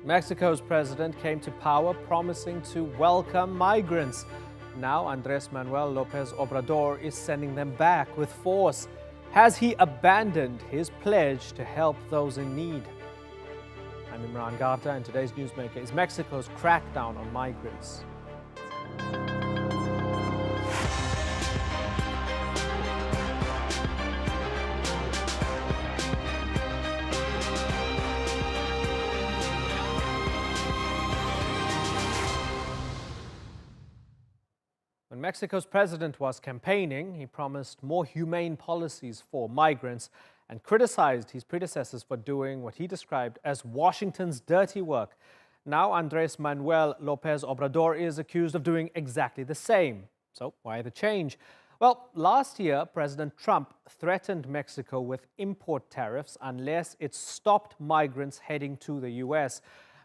Mexico's president came to power promising to welcome migrants. Now Andrés Manuel Lopez Obrador is sending them back with force. Has he abandoned his pledge to help those in need? I'm Imran Garta, and today's newsmaker is Mexico's crackdown on migrants. When Mexico's president was campaigning, he promised more humane policies for migrants and criticized his predecessors for doing what he described as Washington's dirty work. Now Andrés Manuel Lopez Obrador is accused of doing exactly the same. So why the change? Well, last year, President Trump threatened Mexico with import tariffs unless it stopped migrants heading to the U.S.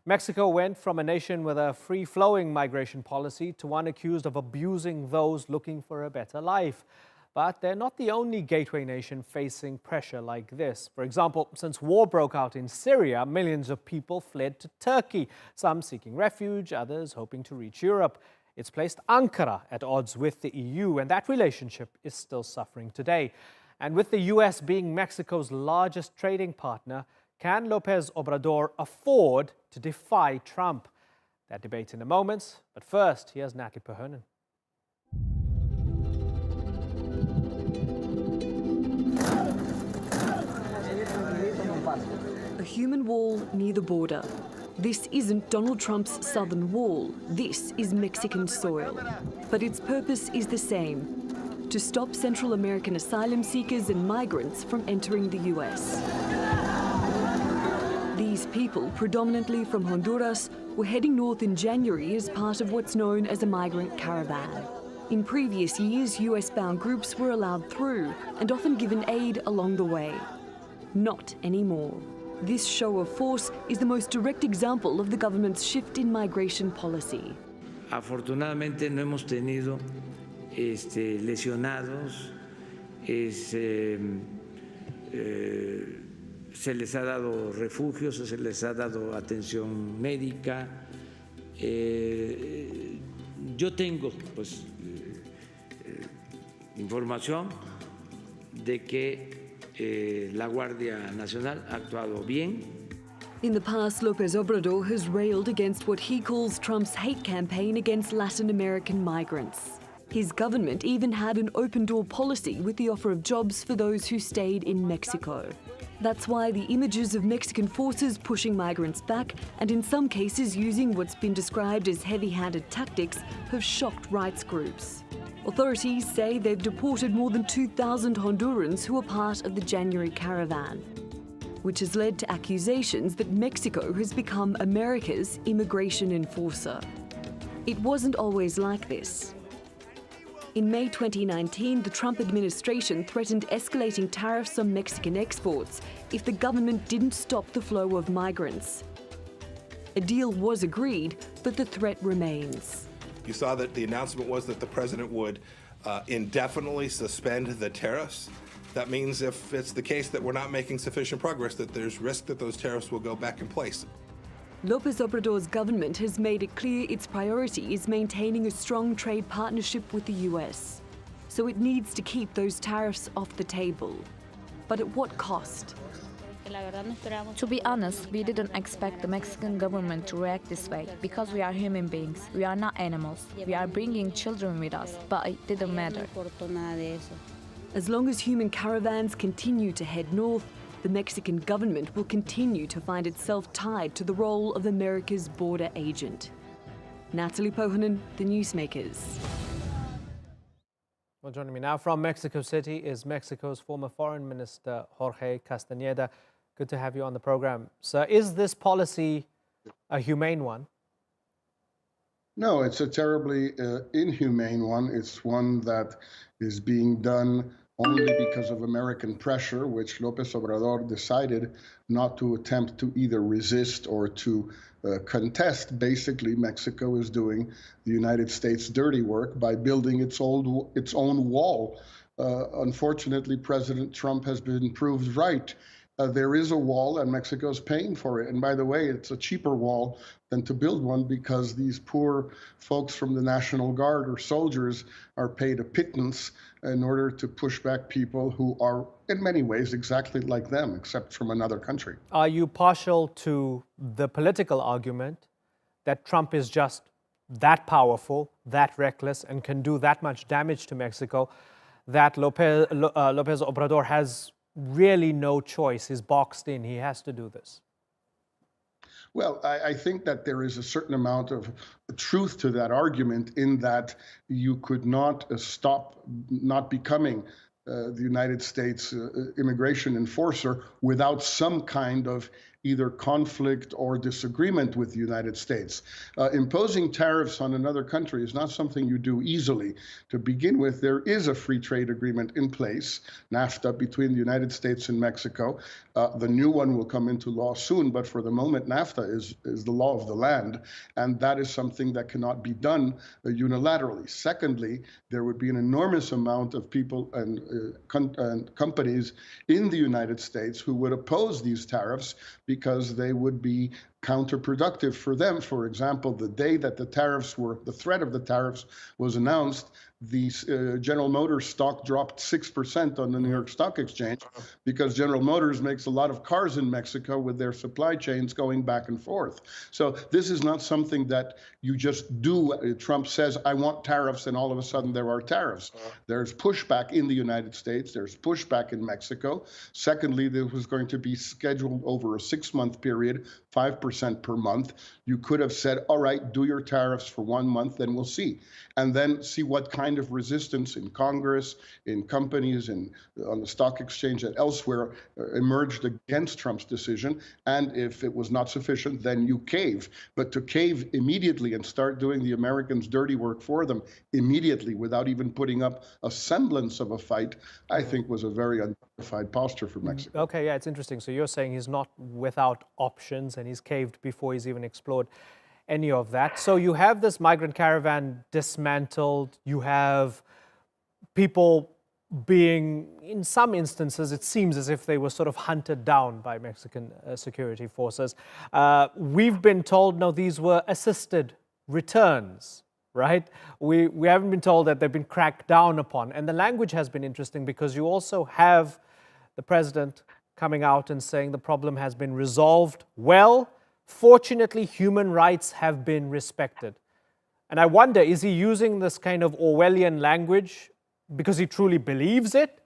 Mexico went from a nation with a free-flowing migration policy to one accused of abusing those looking for a better life. But they're not the only gateway nation facing pressure like this. For example, since war broke out in Syria, millions of people fled to Turkey, some seeking refuge, others hoping to reach Europe. It's placed Ankara at odds with the EU, and that relationship is still suffering today. And with the U.S. being Mexico's largest trading partner, can Lopez Obrador afford to defy Trump? That debate in a moment, but first, here's Natalie Perhonen. A human wall near the border. This isn't Donald Trump's southern wall. This is Mexican soil. But its purpose is the same: to stop Central American asylum seekers and migrants from entering the U.S. These people, predominantly from Honduras, were heading north in January as part of what's known as a migrant caravan. In previous years, US-bound groups were allowed through and often given aid along the way. Not anymore. This show of force is the most direct example of the government's shift in migration policy. Afortunadamente no hemos tenido lesionados, se les ha dado refugios, se les ha dado atención médica. Yo tengo información de que la Guardia Nacional ha actuado bien. In the past, Lopez Obrador has railed against what he calls Trump's hate campaign against Latin American migrants. His government even had an open-door policy with the offer of jobs for those who stayed in Mexico. That's why the images of Mexican forces pushing migrants back and in some cases using what's been described as heavy-handed tactics have shocked rights groups. Authorities say they've deported more than 2,000 Hondurans who were part of the January caravan, which has led to accusations that Mexico has become America's immigration enforcer. It wasn't always like this. In May 2019, the Trump administration threatened escalating tariffs on Mexican exports if the government didn't stop the flow of migrants. A deal was agreed, but the threat remains. You saw that the announcement was that the president would indefinitely suspend the tariffs. That means if it's the case that we're not making sufficient progress, that there's risk that those tariffs will go back in place. Lopez Obrador's government has made it clear its priority is maintaining a strong trade partnership with the US. So it needs to keep those tariffs off the table. But at what cost? To be honest, we didn't expect the Mexican government to react this way because we are human beings. We are not animals. We are bringing children with us, but it didn't matter. As long as human caravans continue to head north, the Mexican government will continue to find itself tied to the role of America's border agent. Natalie Perhonen, The Newsmakers. Well, joining me now from Mexico City is Mexico's former Foreign Minister, Jorge Castaneda. Good to have you on the program. Sir, is this policy a humane one? No, it's a terribly inhumane one. It's one that is being done only because of American pressure, which Lopez Obrador decided not to attempt to either resist or to contest. Basically, Mexico is doing the United States dirty work by building its own wall. Unfortunately, President Trump has been proved right. there is a wall, and Mexico's paying for it. And by the way, it's a cheaper wall than to build one, because these poor folks from the National Guard or soldiers are paid a pittance in order to push back people who are, in many ways, exactly like them, except from another country. Are you partial to the political argument that Trump is just that powerful, that reckless, and can do that much damage to Mexico, that Lopez Obrador has really no choice? He's boxed in. He has to do this. Well, I think that there is a certain amount of truth to that argument, in that you could not stop not becoming the United States immigration enforcer without some kind of either conflict or disagreement with the United States. Imposing tariffs on another country is not something you do easily. To begin with, there is a free trade agreement in place, NAFTA, between the United States and Mexico. The new one will come into law soon, but for the moment, NAFTA is the law of the land, and that is something that cannot be done unilaterally. Secondly, there would be an enormous amount of people and companies in the United States who would oppose these tariffs, because they would be counterproductive for them. For example, the day that the threat of the tariffs was announced, the General Motors stock dropped 6% on the New York Stock Exchange, because General Motors makes a lot of cars in Mexico with their supply chains going back and forth. So this is not something that you just do. Trump says, I want tariffs, and all of a sudden there are tariffs. There's pushback in the United States. There's pushback in Mexico. Secondly, there was going to be scheduled over a 6-month period, 5% per month. You could have said, all right, do your tariffs for 1 month, then we'll see. And then see what kind of resistance in Congress, in companies, and on the stock exchange and elsewhere emerged against Trump's decision. And if it was not sufficient, then you cave. But to cave immediately and start doing the Americans' dirty work for them immediately without even putting up a semblance of a fight, I think was a very unjustified posture for Mexico. Okay, yeah, it's interesting. So you're saying he's not without options, and he's caved before he's even explored any of that. So you have this migrant caravan dismantled. You have people being, in some instances, it seems as if they were sort of hunted down by Mexican security forces. We've been told, no, these were assisted returns, right? We haven't been told that they've been cracked down upon. And the language has been interesting, because you also have the president coming out and saying the problem has been resolved well. Fortunately, human rights have been respected. And I wonder, is he using this kind of Orwellian language because he truly believes it?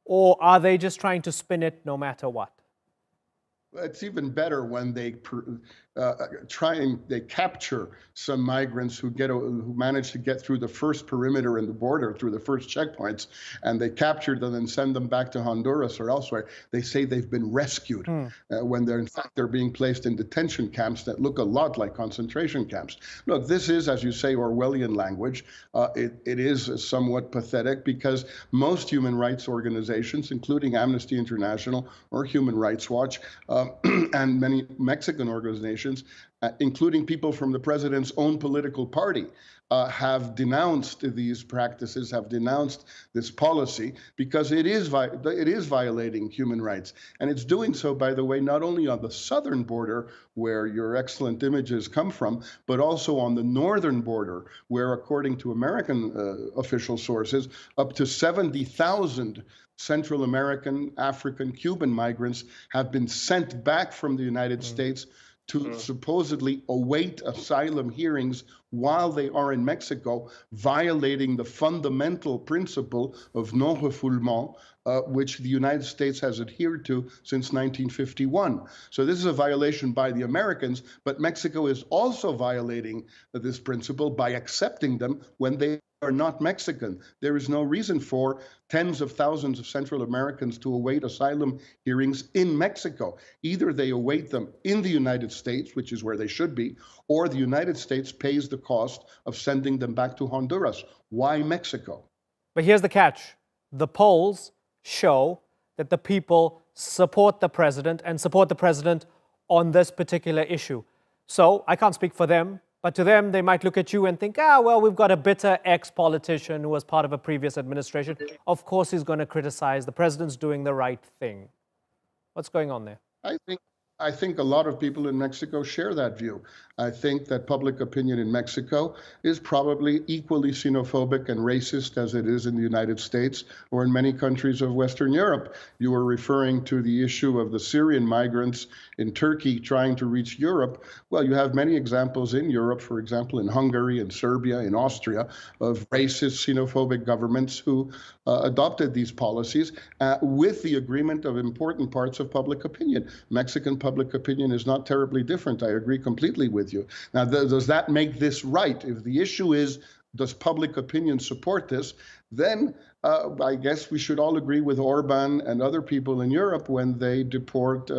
Or are they just trying to spin it no matter what? It's even better when they capture some migrants who manage to get through the first perimeter in the border, through the first checkpoints, and they capture them and send them back to Honduras or elsewhere. They say they've been rescued when in fact they're being placed in detention camps that look a lot like concentration camps. Look, this is, as you say, Orwellian language. It is somewhat pathetic, because most human rights organizations, including Amnesty International or Human Rights Watch, and many Mexican organizations, including people from the president's own political party, have denounced these practices, have denounced this policy, because it is violating human rights. And it's doing so, by the way, not only on the southern border, where your excellent images come from, but also on the northern border, where, according to American official sources, up to 70,000 Central American, African, Cuban migrants have been sent back from the United States to supposedly await asylum hearings while they are in Mexico, violating the fundamental principle of non-refoulement, which the United States has adhered to since 1951. So this is a violation by the Americans, but Mexico is also violating this principle by accepting them when they are not Mexican. There is no reason for tens of thousands of Central Americans to await asylum hearings in Mexico. Either they await them in the United States, which is where they should be, or the United States pays the cost of sending them back to Honduras. Why Mexico? But here's the catch. The polls show that the people support the president, and support the president on this particular issue. So I can't speak for them, but to them, they might look at you and think, well, we've got a bitter ex-politician who was part of a previous administration. Of course, he's going to criticize. The president's doing the right thing. What's going on there? I think a lot of people in Mexico share that view. I think that public opinion in Mexico is probably equally xenophobic and racist as it is in the United States or in many countries of Western Europe. You were referring to the issue of the Syrian migrants in Turkey trying to reach Europe. Well, you have many examples in Europe, for example, in Hungary, in Serbia, in Austria, of racist, xenophobic governments who adopted these policies with the agreement of important parts of public opinion. Mexican public opinion is not terribly different. I agree completely with you. Now, does that make this right? If the issue is, does public opinion support this, then I guess we should all agree with Orban and other people in Europe when they deport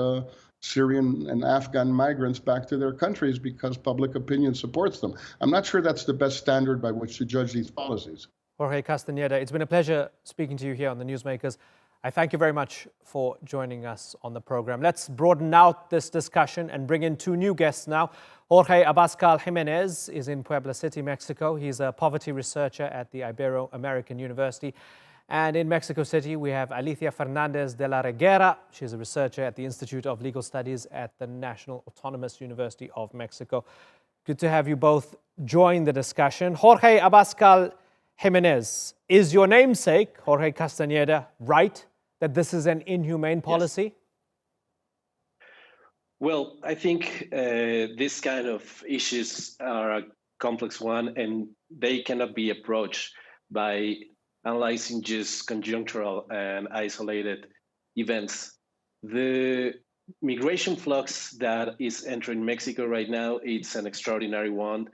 Syrian and Afghan migrants back to their countries because public opinion supports them. I'm not sure that's the best standard by which to judge these policies. Jorge Castaneda, it's been a pleasure speaking to you here on the Newsmakers. I thank you very much for joining us on the program. Let's broaden out this discussion and bring in two new guests now. Jorge Abascal Jimenez is in Puebla City, Mexico. He's a poverty researcher at the Ibero-American University. And in Mexico City, we have Alethia Fernandez de la Reguera. She's a researcher at the Institute of Legal Studies at the National Autonomous University of Mexico. Good to have you both join the discussion. Jorge Abascal Jimenez, is your namesake, Jorge Castaneda, right that this is an inhumane policy? Yes. Well, I think this kind of issues are a complex one, and they cannot be approached by analyzing just conjunctural and isolated events. The migration flux that is entering Mexico right now, it's an extraordinary one.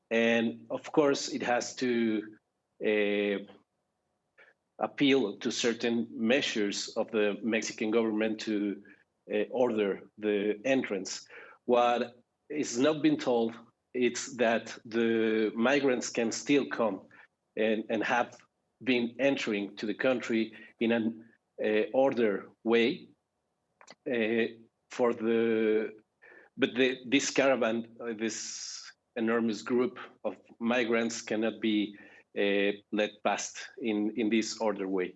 And of course, it has to appeal to certain measures of the Mexican government to order the entrance. What is not being told is that the migrants can still come and have been entering to the country in an order way. This caravan, this enormous group of migrants cannot be let past in this order way.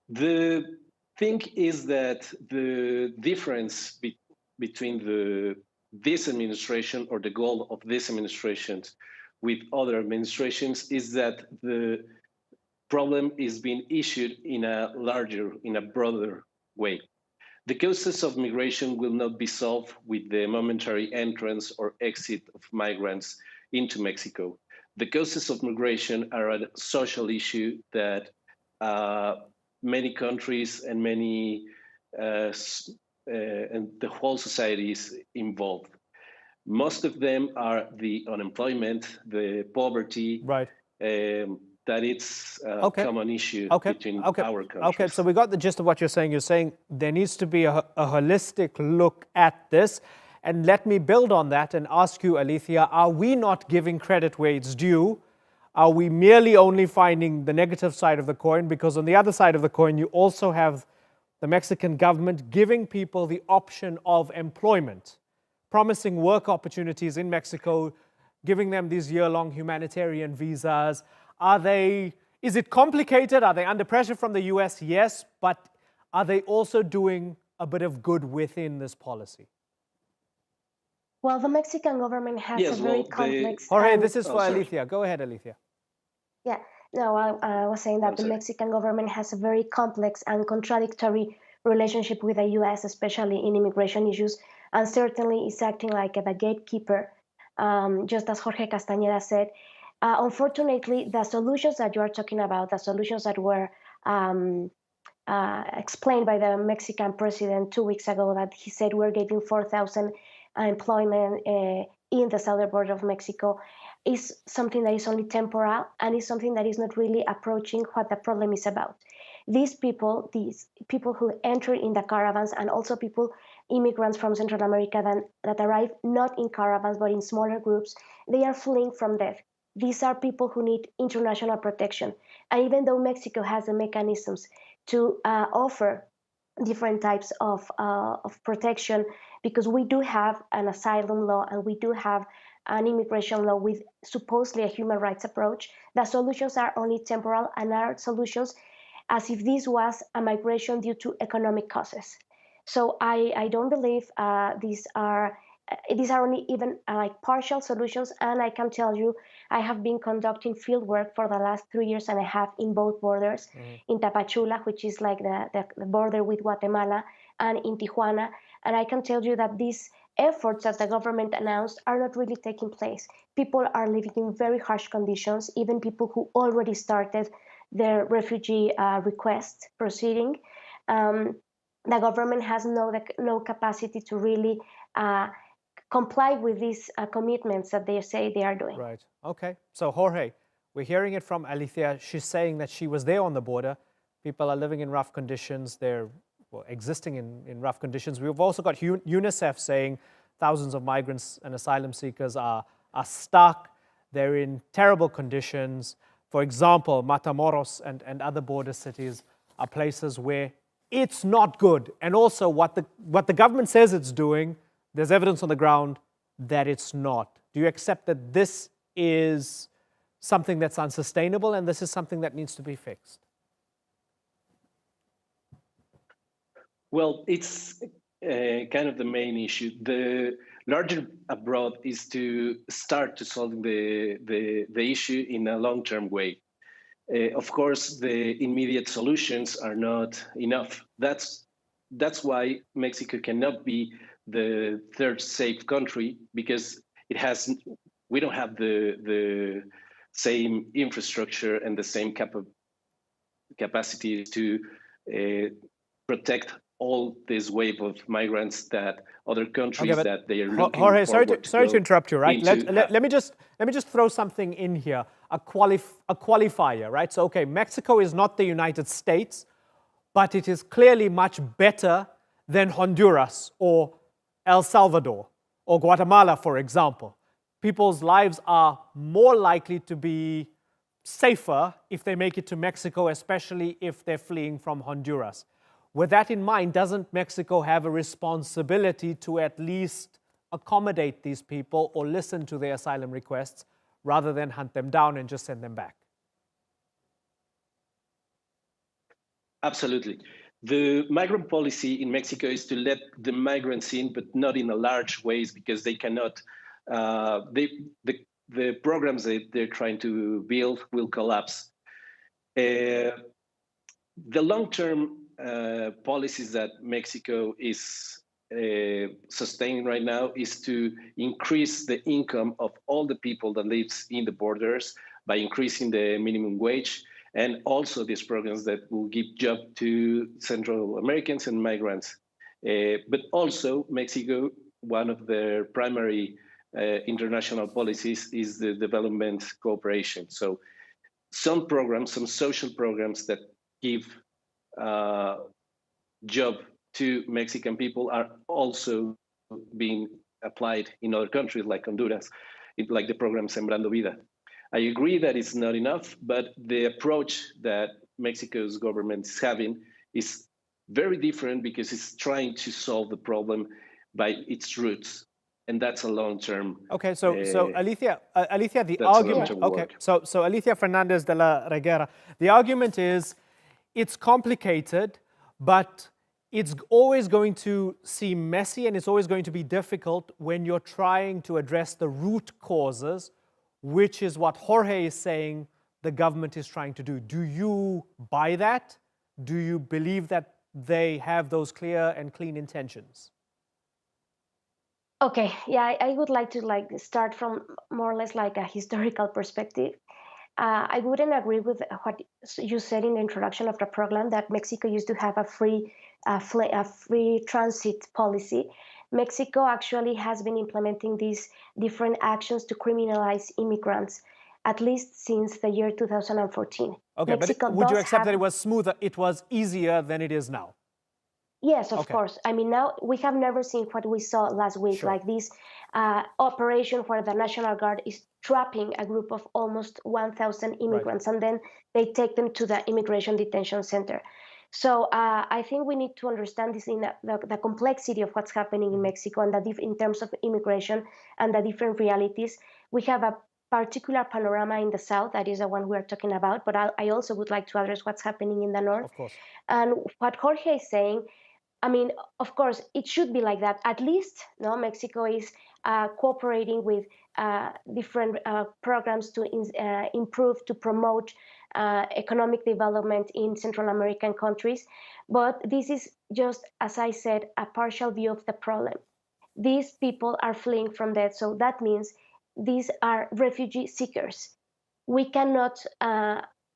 The thing is that the difference between this administration or the goal of this administration with other administrations is that the problem is being issued in a broader way. The causes of migration will not be solved with the momentary entrance or exit of migrants into Mexico. The causes of migration are a social issue that many countries and and the whole society is involved. Most of them are the unemployment, the poverty, right? That it's a common issue between our countries. Okay, so we got the gist of what you're saying. You're saying there needs to be a holistic look at this. And let me build on that and ask you, Alethia, are we not giving credit where it's due? Are we merely only finding the negative side of the coin? Because on the other side of the coin, you also have the Mexican government giving people the option of employment, promising work opportunities in Mexico, giving them these year-long humanitarian visas. Is it complicated? Are they under pressure from the US? Yes, but are they also doing a bit of good within this policy? Well, the Mexican government has a very complex... Jorge, this is for Alethia. Go ahead, Alethia. Yeah, no, I was saying that the Mexican government has a very complex and contradictory relationship with the US, especially in immigration issues, and certainly is acting like a gatekeeper, just as Jorge Castaneda said. Unfortunately, the solutions that you are talking about, the solutions that were explained by the Mexican president 2 weeks ago, that he said we're getting 4,000 employment in the southern border of Mexico, is something that is only temporal and is something that is not really approaching what the problem is about. These people who enter in the caravans, and also immigrants from Central America that arrive not in caravans but in smaller groups, they are fleeing from death. These are people who need international protection. And even though Mexico has the mechanisms to offer different types of protection, because we do have an asylum law and we do have an immigration law with supposedly a human rights approach, the solutions are only temporal and are solutions as if this was a migration due to economic causes. So I don't believe these are only even like partial solutions. And I can tell you, I have been conducting field work for the last 3 years and a half in both borders, in Tapachula, which is like the border with Guatemala, and in Tijuana. And I can tell you that these efforts that the government announced are not really taking place. People are living in very harsh conditions, even people who already started their refugee request proceeding. The government has no capacity to really comply with these commitments that they say they are doing. Right. Okay. So, Jorge, we're hearing it from Alethia. She's saying that she was there on the border. People are living in rough conditions. They're existing in rough conditions. We've also got UNICEF saying thousands of migrants and asylum seekers are stuck. They're in terrible conditions. For example, Matamoros and other border cities are places where it's not good. And also what the government says it's doing, there's evidence on the ground that it's not. Do you accept that this is something that's unsustainable and this is something that needs to be fixed? Well, it's kind of the main issue. The larger abroad is to start to solve the issue in a long-term way. Of course, the immediate solutions are not enough. That's why Mexico cannot be the third safe country, because we don't have the same infrastructure and the same capacity to protect all this wave of migrants that other countries that they are looking Jorge, forward sorry to interrupt you, right? Let me just throw something in here, a qualifier, right? So, okay, Mexico is not the United States, but it is clearly much better than Honduras or El Salvador or Guatemala, for example. People's lives are more likely to be safer if they make it to Mexico, especially if they're fleeing from Honduras. With that in mind, doesn't Mexico have a responsibility to at least accommodate these people or listen to their asylum requests rather than hunt them down and just send them back? Absolutely. The migrant policy in Mexico is to let the migrants in, but not in a large ways, because they cannot, the programs that they're trying to build will collapse. The long-term policies that Mexico is sustaining right now is to increase the income of all the people that lives in the borders by increasing the minimum wage, and also these programs that will give job to Central Americans and migrants. But also Mexico, one of their primary international policies is the development cooperation. So some programs, some social programs that give job to Mexican people are also being applied in other countries like Honduras, like the program Sembrando Vida. I agree that it's not enough, but the approach that Mexico's government is having is very different, because it's trying to solve the problem by its roots. And that's a long-term. Okay, so Alethia, the argument. Okay, so Alethia Fernandez de la Reguera, the argument is it's complicated, but it's always going to seem messy and it's always going to be difficult when you're trying to address the root causes, which is what Jorge is saying the government is trying to do. Do you buy that? Do you believe that they have those clear and clean intentions? Okay, yeah, I would like to start from more or less like a historical perspective. I wouldn't agree with what you said in the introduction of the program, that Mexico used to have a free transit policy. Mexico actually has been implementing these different actions to criminalize immigrants, at least since the year 2014. Okay, Mexico but would you accept that it was smoother, it was easier than it is now? Yes, of course. I mean, now we have never seen what we saw last week, like this operation where the National Guard is trapping a group of almost 1,000 immigrants, and then they take them to the immigration detention center. So I think we need to understand this in the complexity of what's happening in Mexico, and in terms of immigration and the different realities. We have a particular panorama in the south, that is the one we are talking about, but I also would like to address what's happening in the north. Of course. And what Jorge is saying, I mean, of course, it should be like that. At least, no, Mexico is cooperating with different programs to improve, to promote economic development in Central American countries. But this is just, as I said, a partial view of the problem. These people are fleeing from that, so that means these are refugee seekers. We cannot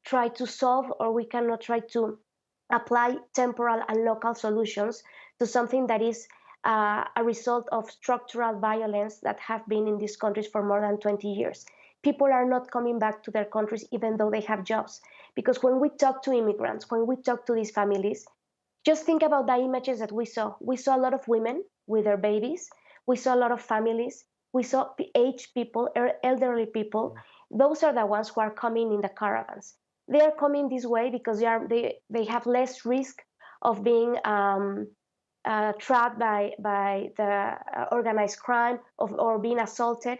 try to solve, or we cannot try to apply temporal and local solutions to something that is a result of structural violence that have been in these countries for more than 20 years. People are not coming back to their countries even though they have jobs. Because when we talk to immigrants, when we talk to these families, just think about the images that we saw. We saw a lot of women with their babies. We saw a lot of families. We saw aged people, elderly people. Those are the ones who are coming in the caravans. They are coming this way because they have less risk of being trapped by the organized crime or being assaulted,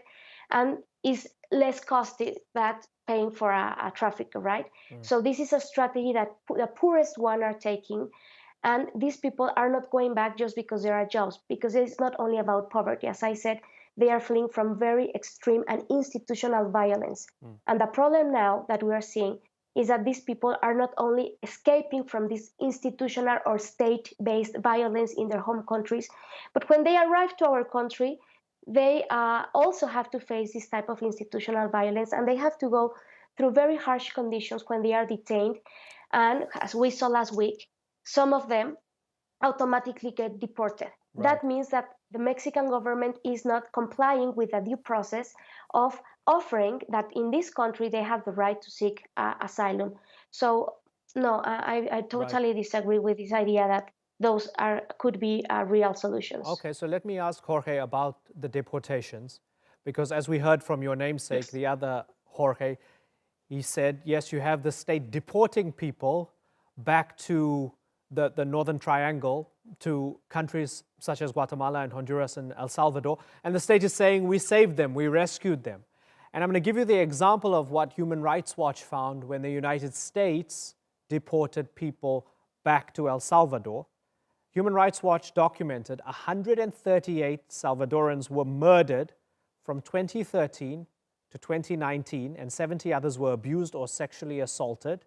and is less costly than paying for a trafficker, right? So this is a strategy that the poorest one are taking, and these people are not going back just because there are jobs, because it's not only about poverty. As I said, they are fleeing from very extreme and institutional violence. And the problem now that we are seeing is that these people are not only escaping from this institutional or state-based violence in their home countries, but when they arrive to our country, they also have to face this type of institutional violence, and they have to go through very harsh conditions when they are detained. And as we saw last week, some of them automatically get deported. Right. That means that the Mexican government is not complying with the due process of offering that in this country they have the right to seek asylum. So no, I totally disagree with this idea that those could be real solutions. Okay, so let me ask Jorge about the deportations, because as we heard from your namesake, yes, the other Jorge, he said, yes, you have the state deporting people back to the Northern Triangle, to countries such as Guatemala and Honduras and El Salvador, and the state is saying we saved them, we rescued them. And I'm going to give you the example of what Human Rights Watch found when the United States deported people back to El Salvador. Human Rights Watch documented 138 Salvadorans were murdered from 2013 to 2019, and 70 others were abused or sexually assaulted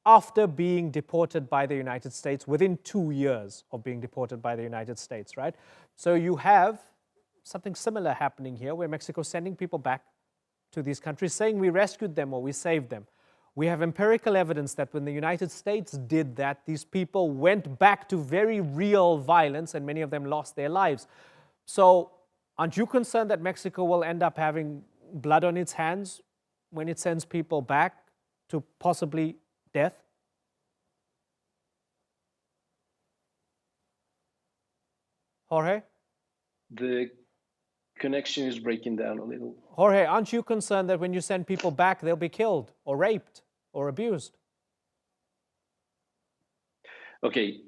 after being deported by the United States within 2 years of being deported by the United States, right? So you have something similar happening here, where Mexico is sending people back to these countries saying we rescued them or we saved them. We have empirical evidence that when the United States did that, these people went back to very real violence, and many of them lost their lives. So aren't you concerned that Mexico will end up having blood on its hands when it sends people back to possibly death? Jorge? The connection is breaking down a little. Jorge, aren't you concerned that when you send people back, they'll be killed or raped or abused? Okay.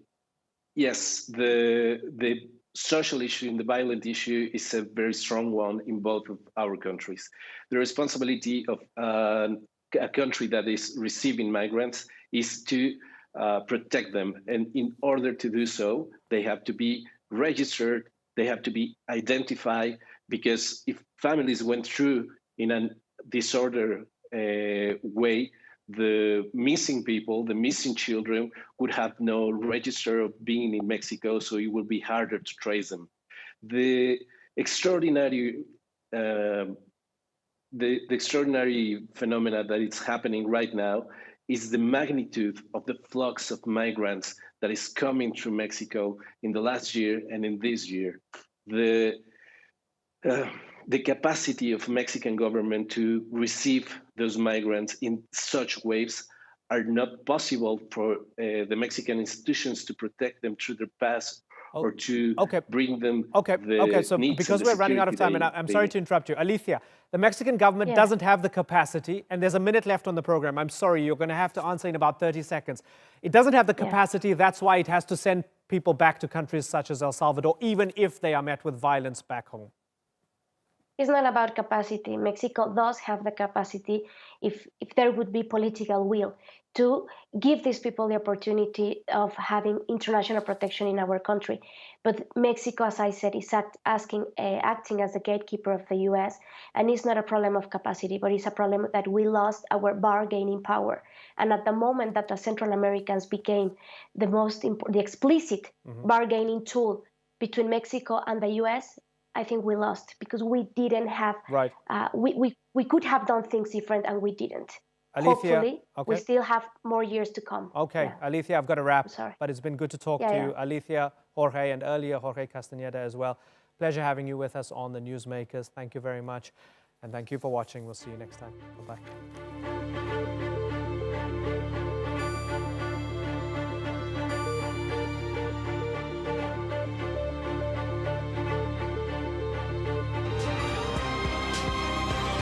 Yes, the social issue and the violent issue is a very strong one in both of our countries. The responsibility of a country that is receiving migrants is to protect them. And in order to do so, they have to be registered, they have to be identified, because if families went through in a disorder way, the missing people, the missing children would have no register of being in Mexico, so it will be harder to trace them. The extraordinary phenomena that is happening right now is the magnitude of the flux of migrants that is coming through Mexico in the last year and in this year. The capacity of Mexican government to receive those migrants in such waves are not possible for the Mexican institutions to protect them through their past or to bring them so because we're running out of time, and I'm sorry to interrupt you. Alethia, the Mexican government doesn't have the capacity, and there's a minute left on the program. I'm sorry, you're going to have to answer in about 30 seconds. It doesn't have the capacity, that's why it has to send people back to countries such as El Salvador, even if they are met with violence back home. It's not about capacity. Mexico does have the capacity, if there would be political will, to give these people the opportunity of having international protection in our country. But Mexico, as I said, is acting as the gatekeeper of the U.S., and it's not a problem of capacity, but it's a problem that we lost our bargaining power. And at the moment that the Central Americans became the explicit bargaining tool between Mexico and the U.S., I think we lost, because we didn't have, Right. We could have done things different, and we didn't. Alethia, Hopefully, okay. we still have more years to come. Okay, Yeah. Alethia, I've got to wrap, Sorry. but it's been good to talk to you. Alethia, Jorge, and earlier Jorge Castaneda as well. Pleasure having you with us on the Newsmakers. Thank you very much, and thank you for watching. We'll see you next time. Bye-bye.